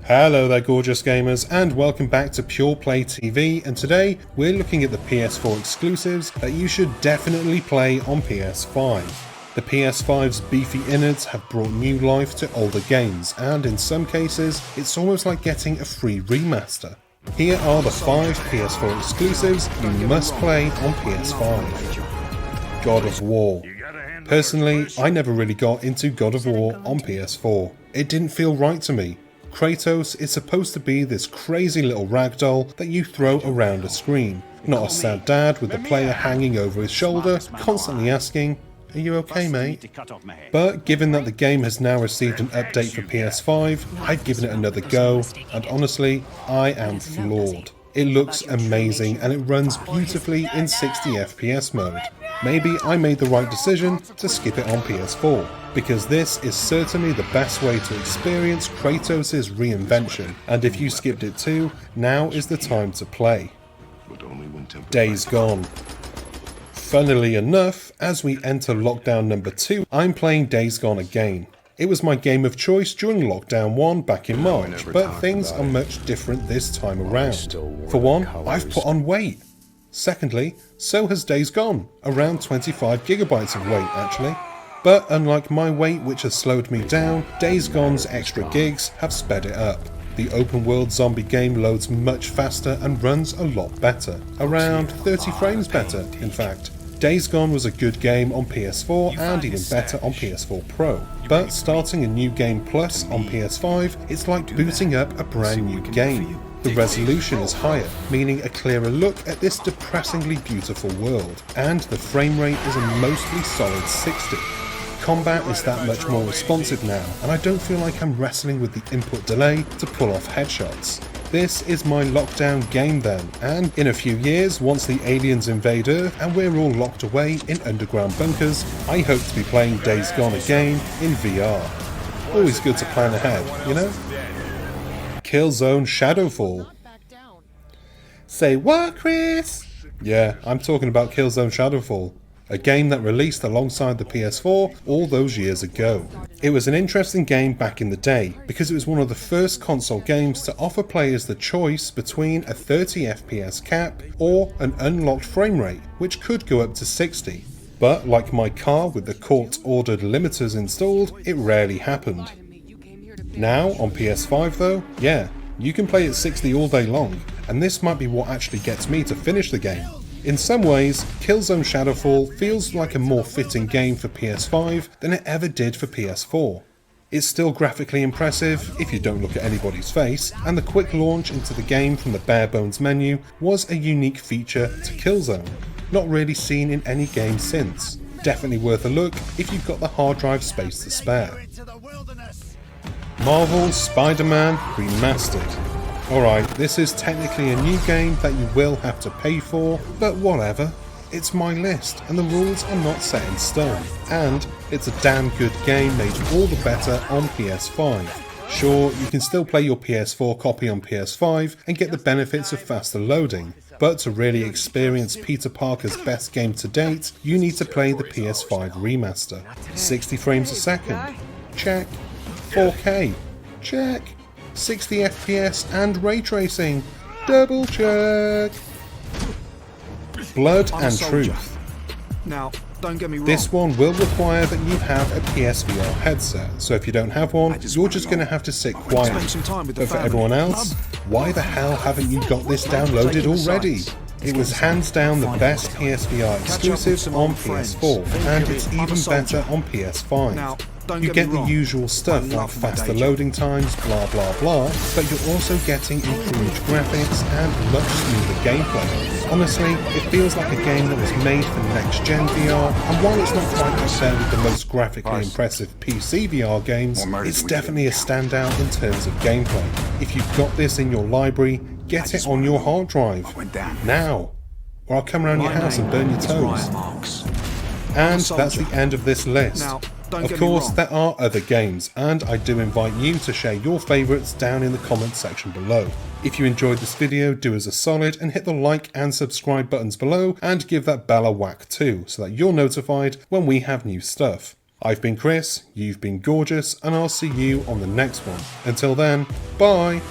Hello there gorgeous gamers, and welcome back to Pure Play TV, and today we're looking at the PS4 exclusives that you should definitely play on PS5. The PS5's beefy innards have brought new life to older games, and in some cases it's almost like getting a free remaster. Here are the 5 PS4 exclusives you must play on PS5. God of War. Personally, I never really got into God of War on PS4. It didn't feel right to me. Kratos is supposed to be this crazy little ragdoll that you throw around a screen, not a sad dad with the player hanging over his shoulder, constantly asking, "Are you okay, mate?" But given that the game has now received an update for PS5, I've given it another go, and honestly, I am floored. It looks amazing and it runs beautifully in 60 FPS mode. Maybe I made the right decision to skip it on PS4, because this is certainly the best way to experience Kratos' reinvention, and if you skipped it too, now is the time to play. Days Gone. Funnily enough, as we enter lockdown number 2, I'm playing Days Gone again. It was my game of choice during lockdown 1 back in March, but things are much different this time around. For one, I've put on weight. Secondly, so has Days Gone, around 25 gigabytes of weight actually. But unlike my weight, which has slowed me down, Days Gone's extra gigs have sped it up. The open world zombie game loads much faster and runs a lot better, around 30 frames better in fact. Days Gone was a good game on PS4 and even better on PS4 Pro, but starting a new game plus on PS5, it's like booting up a brand new game. The resolution is higher, meaning a clearer look at this depressingly beautiful world, and the frame rate is a mostly solid 60. Combat is that much more responsive now, and I don't feel like I'm wrestling with the input delay to pull off headshots. This is my lockdown game then, and in a few years, once the aliens invade Earth and we're all locked away in underground bunkers, I hope to be playing Days Gone again in VR. Always good to plan ahead, you know? Killzone Shadowfall. Say what, Chris? Yeah, I'm talking about Killzone Shadowfall, a game that released alongside the PS4 all those years ago. It was an interesting game back in the day, because it was one of the first console games to offer players the choice between a 30 FPS cap or an unlocked frame rate, which could go up to 60. But like my car with the court-ordered limiters installed, it rarely happened. Now, on PS5 though, yeah, you can play at 60 all day long, and this might be what actually gets me to finish the game. In some ways, Killzone Shadowfall feels like a more fitting game for PS5 than it ever did for PS4. It's still graphically impressive, if you don't look at anybody's face, and the quick launch into the game from the bare bones menu was a unique feature to Killzone, not really seen in any game since. Definitely worth a look if you've got the hard drive space to spare. Marvel's SpiderMan Remastered. Alright, this is technically a new game that you will have to pay for, but whatever. It's my list, and the rules are not set in stone. And it's a damn good game made all the better on PS5. Sure, you can still play your PS4 copy on PS5 and get the benefits of faster loading, but to really experience Peter Parker's best game to date, you need to play the PS5 remaster. 60 frames a second? Check. 4K? Check. 60 FPS and ray tracing? Double check. Blood and Truth. Now, don't get me wrong. This one will require that you have a PSVR headset, so if you don't have one, you're just going to have to sit quietly. But for everyone else, why the hell haven't you got this downloaded already? It was hands down the best PSVR exclusive on PS4, and it's even better on PS5. You get the usual stuff like faster loading times, blah blah blah, but you're also getting improved graphics and much smoother gameplay. Honestly, it feels like a game that was made for next-gen VR, and while it's not quite up there with the most graphically impressive PC VR games, it's definitely a standout in terms of gameplay. If you've got this in your library, get it on your hard drive. Now! Or I'll come around your house and burn your toes. And that's the end of this list. Of course, there are other games, and I do invite you to share your favourites down in the comments section below. If you enjoyed this video, do us a solid and hit the like and subscribe buttons below, and give that bell a whack too, so that you're notified when we have new stuff. I've been Chris, you've been gorgeous, and I'll see you on the next one. Until then, bye!